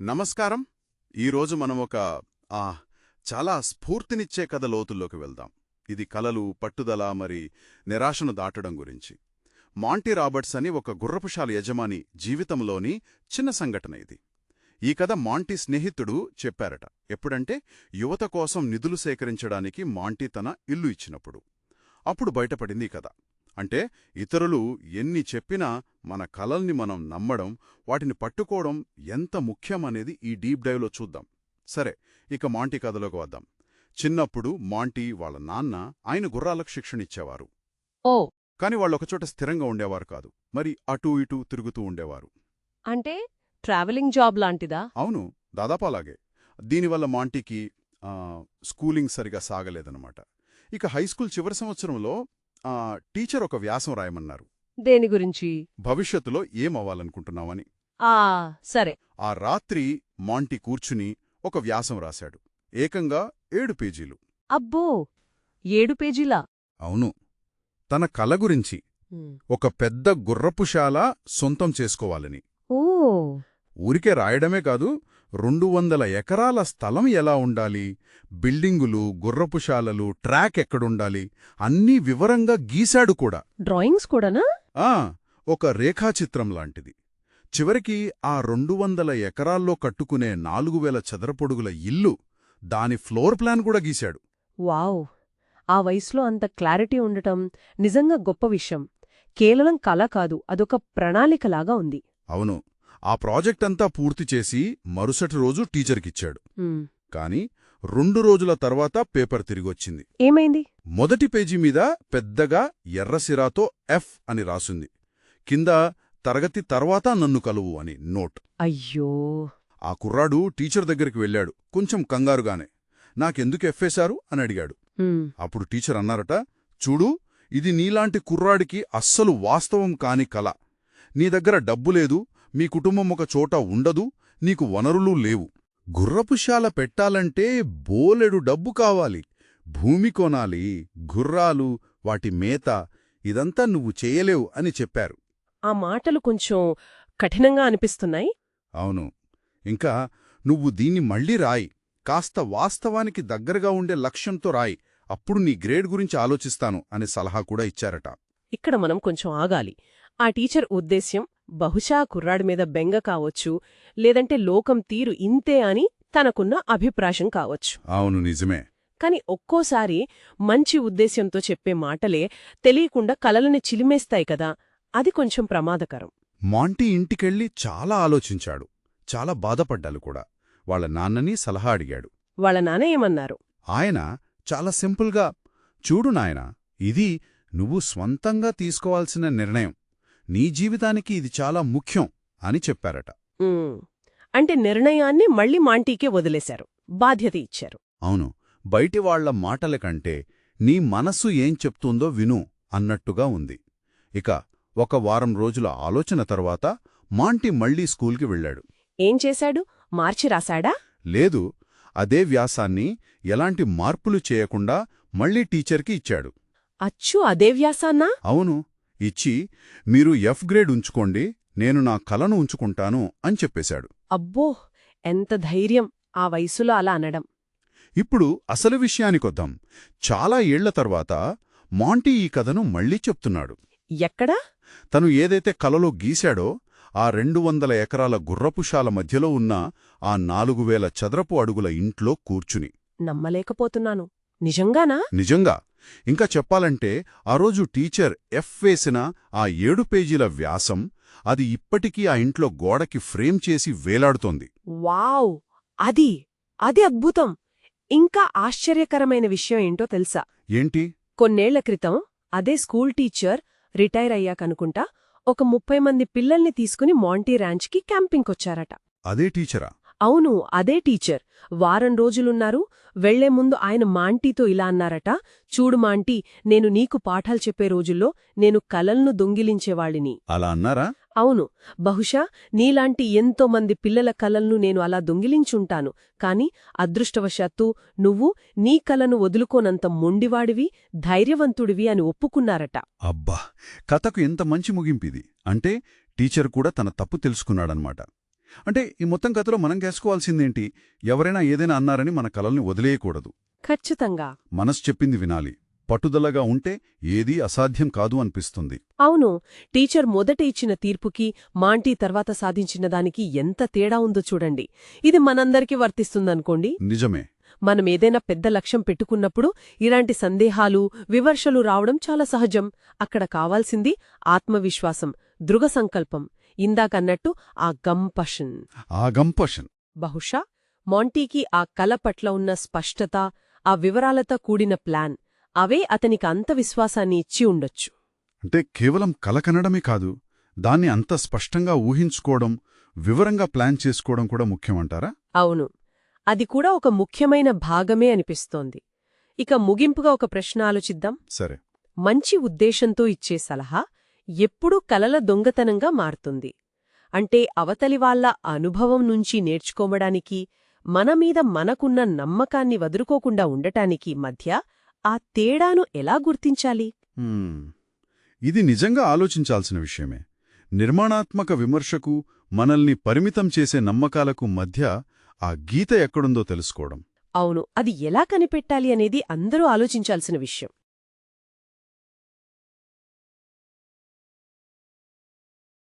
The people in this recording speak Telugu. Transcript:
నమస్కారం. ఈరోజు మనం ఒక ఆ చాలా స్ఫూర్తినిచ్చే కథ లోతుల్లోకి వెళ్దాం. ఇది కలలు, పట్టుదల మరి నిరాశను దాటడం గురించి. మాంటీ రాబర్ట్స్ అని ఒక గుర్రపుశాల యజమాని జీవితంలోని చిన్న సంఘటన ఇది. ఈ కథ మాంటీ స్నేహితుడు చెప్పారట. ఎప్పుడంటే యువత కోసం నిధులు సేకరించడానికి మాంటీ తన ఇల్లు ఇచ్చినప్పుడు. అప్పుడు బయటపడింది ఈ కథ. అంటే ఇతరులు ఎన్ని చెప్పినా మన కలల్ని మనం నమ్మడం, వాటిని పట్టుకోవడం ఎంత ముఖ్యమనేది ఈ డీప్ డైవ్లో చూద్దాం. సరే, ఇక మాంటీ కథలోకి వద్దాం. చిన్నప్పుడు మాంటీ వాళ్ళ నాన్న ఆయన గుర్రాలకు శిక్షణిచ్చేవారు. ఓ కాని వాళ్ళొకచోట స్థిరంగా ఉండేవారు కాదు. మరి అటూ ఇటూ తిరుగుతూ ఉండేవారు. అంటే ట్రావెలింగ్ జాబ్ లాంటిదా? అవును, దాదాపు అలాగే. దీనివల్ల మాంటీకి స్కూలింగ్ సరిగా సాగలేదన్నమాట. ఇక హైస్కూల్ చివరి సంవత్సరంలో టీచర్ ఒక వ్యాసం రాయమన్నారు. దేని గురించి? భవిష్యత్తులో ఏమవ్వాలనుకుంటున్నావని. ఆ సరే. ఆ రాత్రి మాంటీ కూర్చుని ఒక వ్యాసం రాశాడు. ఏకంగా 7 పేజీలు. అబ్బో, 7 పేజీలా? అవును, తన కల గురించి. ఒక పెద్ద గుర్రపుశాల సొంతం చేసుకోవాలని. ఓ ఊరికే రాయడమే కాదు, 200 ఎకరాల స్థలం ఎలా ఉండాలి, బిల్డింగులు, గుర్రపుశాలలు, ట్రాక్ ఎక్కడుండాలి అన్నీ వివరంగా గీశాడు కూడా. డ్రాయింగ్స్ కూడానా? ఒక రేఖాచిత్రం లాంటిది. చివరికి ఆ 200 ఎకరాల్లో కట్టుకునే 4000 చదరపొడుగుల ఇల్లు, దాని ఫ్లోర్ ప్లాన్ కూడా గీశాడు. వావ్, ఆ వయసులో అంత క్లారిటీ ఉండటం నిజంగా గొప్ప విషయం. కేవలం కల కాదు, అదొక ప్రణాళికలాగా ఉంది. అవును, ఆ ప్రాజెక్ట్ అంతా పూర్తి చేసి మరుసటి రోజు టీచర్కిచ్చాడు. కాని 2 రోజుల తర్వాత పేపర్ తిరిగొచ్చింది. ఏమైంది? మొదటి పేజీ మీద పెద్దగా ఎర్రసిరాతో ఎఫ్ అని రాసుంది. కింద తరగతి తర్వాత నన్ను కలువు అని నోట్. అయ్యో! ఆ కుర్రాడు టీచర్ దగ్గరికి వెళ్ళాడు, కొంచెం కంగారుగానే. నాకెందుకు ఎఫ్వేశారు అని అడిగాడు. అప్పుడు టీచర్ అన్నారట, చూడు, ఇది నీలాంటి కుర్రాడికి అస్సలు వాస్తవం కాని కల. నీ దగ్గర డబ్బు లేదు, మీ కుటుంబం ఒక చోట ఉండదు, నీకు వనరులు లేవు. గుర్రపుశాల పెట్టాలంటే బోలెడు డబ్బు కావాలి. భూమి కొనాలి, గుర్రాలు, వాటి మేత, ఇదంతా నువ్వు చేయలేవు అని చెప్పారు. ఆ మాటలు కొంచెం కఠినంగా అనిపిస్తున్నాయి. అవును. ఇంకా నువ్వు దీన్ని మళ్ళీ రాయి, కాస్త వాస్తవానికి దగ్గరగా ఉండే లక్ష్యంతో రాయి, అప్పుడు నీ గ్రేడ్ గురించి ఆలోచిస్తాను అనే సలహా కూడా ఇచ్చారట. ఇక్కడ మనం కొంచెం ఆగాలి. ఆ టీచర్ ఉద్దేశ్యం బహుశా కుర్రాడి మీద బెంగ కావచ్చు, లేదంటే లోకం తీరు ఇంతే అని తనకున్న అభిప్రాయం కావచ్చు. అవును, నిజమే. కాని ఒక్కోసారి మంచి ఉద్దేశ్యంతో చెప్పే మాటలే తెలియకుండా కలలని చిలిమేస్తాయి కదా, అది కొంచెం ప్రమాదకరం. మాంటీ ఇంటికెళ్ళి చాలా ఆలోచించాడు, చాలా బాధపడ్డాలు కూడా. వాళ్ళ నాన్నని సలహా అడిగాడు. వాళ్ళ నాన్న ఏమన్నారు? ఆయన చాలా సింపుల్గా, చూడు నాయనా, ఇది నువ్వు స్వంతంగా తీసుకోవాల్సిన నిర్ణయం, నీ జీవితానికి ఇది చాలా ముఖ్యం అని చెప్పారట. అంటే నిర్ణయాన్ని మళ్ళీ మాంటీకే వదిలేశారు, బాధ్యత ఇచ్చారు. అవును, బయటివాళ్ల మాటల కంటే నీ మనస్సు ఏం చెప్తుందో విను అన్నట్టుగా ఉంది. ఇక 1 వారం రోజుల ఆలోచన తర్వాత మాంటీ మళ్లీ స్కూల్కి వెళ్ళాడు. ఏం చేశాడు? మార్చి రాశాడా? లేదు, అదే వ్యాసాన్ని ఎలాంటి మార్పులు చేయకుండా మళ్లీ టీచర్కి ఇచ్చాడు. అచ్చు అదే వ్యాసాన్నా? అవును, ఇచ్చి మీరు ఎఫ్ గ్రేడ్ ఉంచుకోండి, నేను నా కలను ఉంచుకుంటాను అని చెప్పేశాడు. అబ్బో, ఎంత ధైర్యం ఆ వయసులో అలా అనడం. ఇప్పుడు అసలు విషయానికొద్దాం. చాలా ఏళ్ల తర్వాత మాంటీ ఈ కథను మళ్లీ చెప్తున్నాడు. ఎక్కడా? తను ఏదైతే కలలో గీశాడో ఆ 200 ఎకరాల గుర్రపుశాల మధ్యలో ఉన్న ఆ 4000 చదరపు అడుగుల ఇంట్లో కూర్చుని. నమ్మలేకపోతున్నాను. నిజంగానా? నిజంగా. ఇంకా చెప్పాలంటే ఆ రోజు టీచర్ ఎఫ్ వేసిన ఆ 7 పేజీల వ్యాసం, అది ఇప్పటికీ ఆ ఇంట్లో గోడకి ఫ్రేమ్ చేసి వేలాడుతోంది. వావ్, అది అద్భుతం. ఇంకా ఆశ్చర్యకరమైన విషయం ఏంటో తెలుసా? ఏంటి? కొన్నేళ్ల క్రితం అదే స్కూల్ టీచర్ రిటైర్ అయ్యాకనుకుంటా ఒక 30 మంది పిల్లల్ని తీసుకుని మాంటీ ర్యాంచ్కి క్యాంపింగ్కొచ్చారట. అదే టీచరా? అవును, అదే టీచర్. వారం రోజులున్నారు. వెళ్లే ముందు ఆయన మాంటీతో ఇలా అన్నారట, చూడు మాంటీ, నేను నీకు పాఠాలు చెప్పే రోజుల్లో నేను కలల్ను దొంగిలించేవాడిని. అలా అన్నారా? అవును, బహుశా నీలాంటి ఎంతో మంది పిల్లల కలల్ను నేను అలా దొంగిలించుంటాను. కాని అదృష్టవశాత్తు నువ్వు నీ కలను వదులుకోనంత మొండివాడివి, ధైర్యవంతుడివి అని ఒప్పుకున్నారట. అబ్బా, కథకు ఎంత మంచి ముగింపిది. అంటే టీచర్ కూడా తన తప్పు తెలుసుకున్నాడనమాట. అంటే ఈ మొత్తం కథలో మనం కేసుకోవాల్సిందేంటి? ఎవరైనా ఏదైనా అన్నారని మన కలల్ని వదిలేయకూడదు. ఖచ్చితంగా. మనసు చెప్పింది వినాలి. పట్టుదలగా ఉంటే ఏదీ అసాధ్యం కాదు అనిపిస్తుంది. అవును. టీచర్ మొదట ఇచ్చిన తీర్పుకి మాంటీ తర్వాత సాధించిన దానికి ఎంత తేడా ఉందో చూడండి. ఇది మనందరికీ వర్తిస్తుందనుకోండి. నిజమే. మనమేదైనా పెద్ద లక్ష్యం పెట్టుకున్నప్పుడు ఇలాంటి సందేహాలు, విమర్శలు రావడం చాలా సహజం. అక్కడ కావాల్సింది ఆత్మవిశ్వాసం, దృఢ సంకల్పం, ఇందాకన్నట్టు ఆ గంపషన్. బహుశా మాంటీకి ఆ కల పట్ల ఉన్న స్పష్టత, ఆ వివరాలతో కూడిన ప్లాన్ అవే అతనికి అంత విశ్వాసాన్ని ఇచ్చి ఉండొచ్చు. అంటే కేవలం కల కనడమే కాదు, దాన్ని అంత స్పష్టంగా ఊహించుకోవడం, వివరంగా ప్లాన్ చేసుకోవడం కూడా ముఖ్యమంటారా? అవును. అది కూడా ఒక ముఖ్యమైన భాగమే అనిపిస్తోంది. ఇక ముగింపుగా ఒక ప్రశ్న ఆలోచిద్దాం. సరే. మంచి ఉద్దేశంతో ఇచ్చే సలహా ఎప్పుడూ కలల దొంగతనంగా మారుతుంది. అంటే అవతలి వాళ్ళ అనుభవం నుంచి నేర్చుకోవడానికి, మనమీద మనకున్న నమ్మకాన్ని వదులుకోకుండా ఉండటానికి మధ్య ఆ తేడాను ఎలా గుర్తించాలి? ఇది నిజంగా ఆలోచించాల్సిన విషయమే. నిర్మాణాత్మక విమర్శకు, మనల్ని పరిమితం చేసే నమ్మకాలకు మధ్య ఆ గీత ఎక్కడుందో తెలుసుకోవడం. అవును. అది ఎలా కనిపెట్టాలి అనేది అందరూ ఆలోచించాల్సిన విషయం.